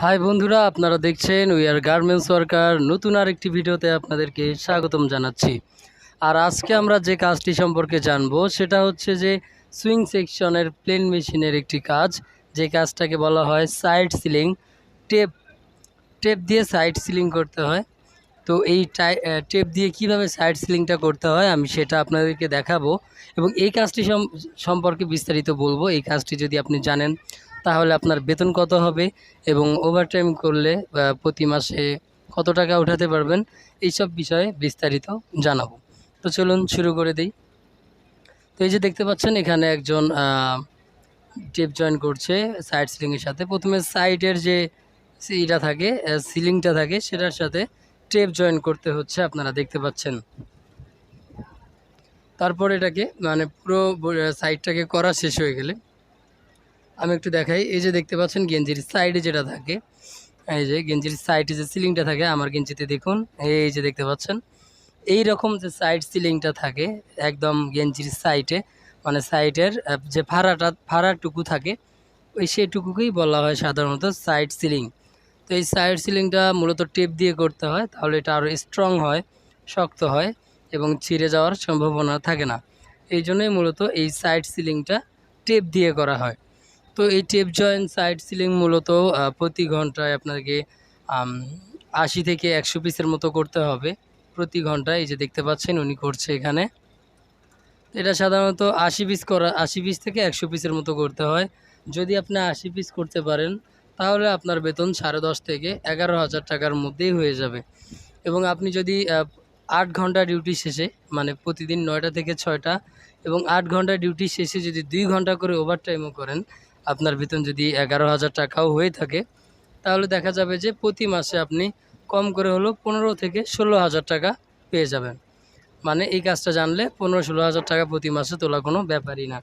High বন্ধুরা, আপনারা দেখছেন উই আর গার্মেন্টস ওয়ার্কার। নতুন আরেকটি ভিডিওতে আপনাদেরকে স্বাগতম জানাচ্ছি। আর আজকে আমরা যে কাজটি সম্পর্কে জানবো সেটা হচ্ছে যে সুইং সেকশনের প্লেন মেশিনের একটি কাজ, যে কাজটাকে বলা হয় সাইড সিলিং। টেপ টেপ দিয়ে সাইড সিলিং করতে হয়। তো এই টেপ দিয়ে কিভাবে সাইড সিলিংটা করতে হয় আমি সেটা আপনাদেরকে দেখাবো এবং এই কাজটি সম্পর্কে বিস্তারিত বলবো। এই কাজটি যদি আপনি জানেন তাহলে আপনার বেতন কত হবে এবং ওভারটাইম করলে প্রতি মাসে কত টাকা উঠাতে পারবেন, এইসব বিষয়ে বিস্তারিত জানাবো। তো চলুন শুরু করে দিই। তো এই যে দেখতে পাচ্ছেন এখানে একজন টেপ জয়েন করছে সাইড সিলিংয়ের সাথে। প্রথমে সাইডের যে ইটা থাকে, সিলিংটা থাকে, সেটার সাথে টেপ জয়েন করতে হচ্ছে, আপনারা দেখতে পাচ্ছেন। তারপর এটাকে মানে পুরো সাইডটাকে করা শেষ হয়ে গেলে আমি একটু দেখাই। এই যে দেখতে পাচ্ছেন গেঞ্জির সাইডে যেটা থাকে, এই যে গেঞ্জির সাইডে যে সিলিংটা থাকে, আমার গেঞ্জিতে দেখুন এই যে দেখতে পাচ্ছেন এই রকম যে সাইড সিলিংটা থাকে একদম গেঞ্জির সাইডে, মানে সাইডের যে ফাড়াটুকু থাকে ওই সেটুকুকেই বলা হয় সাধারণত সাইড সিলিং। তো এই সাইড সিলিংটা মূলত টেপ দিয়ে করতে হয়, তাহলে এটা আরও স্ট্রং হয়, শক্ত হয় এবং ছিঁড়ে যাওয়ার সম্ভাবনা থাকে না। এই জন্যই মূলত এই সাইড সিলিংটা টেপ দিয়ে করা হয়। তো এই টেপ জয়েন্ট সাইড সিলিং মূলত প্রতি ঘন্টায় আপনাকে 80 থেকে 100 পিসের মতো করতে হবে প্রতি ঘন্টায়। এই যে দেখতে পাচ্ছেন উনি করছে এখানে। এটা সাধারণত 80 পিস থেকে 100 পিসের মতো করতে হয়। যদি আপনি 80 পিস করতে পারেন তাহলে আপনার বেতন 10.5 থেকে 11,000 টাকার মধ্যেই হয়ে যাবে। এবং আপনি যদি 8 ঘন্টা ডিউটি শেষে, মানে প্রতিদিন 9টা থেকে 6টা এবং 8 ঘন্টা ডিউটি শেষে যদি 2 ঘন্টা করে ওভারটাইমও করেন, আপনার বেতন যদি 11,000 টাকাও হয়ে থাকে, তাহলে দেখা যাবে যে প্রতি মাসে আপনি কম করে হলেও 15 থেকে 16,000 টাকা পেয়ে যাবেন। মানে এই কাজটা জানলে 15-16 হাজার টাকা প্রতি মাসে তোলা কোনো ব্যাপারই না।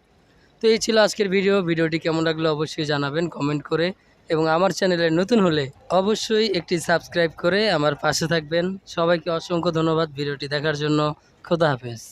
তো এই ছিল আজকের ভিডিওটি কেমন লাগলো অবশ্যই জানাবেন কমেন্ট করে, এবং আমার চ্যানেলে নতুন হলে অবশ্যই একটি সাবস্ক্রাইব করে আমার পাশে থাকবেন। সবাইকে অসংখ্য ধন্যবাদ ভিডিওটি দেখার জন্য। খোদা হাফেজ।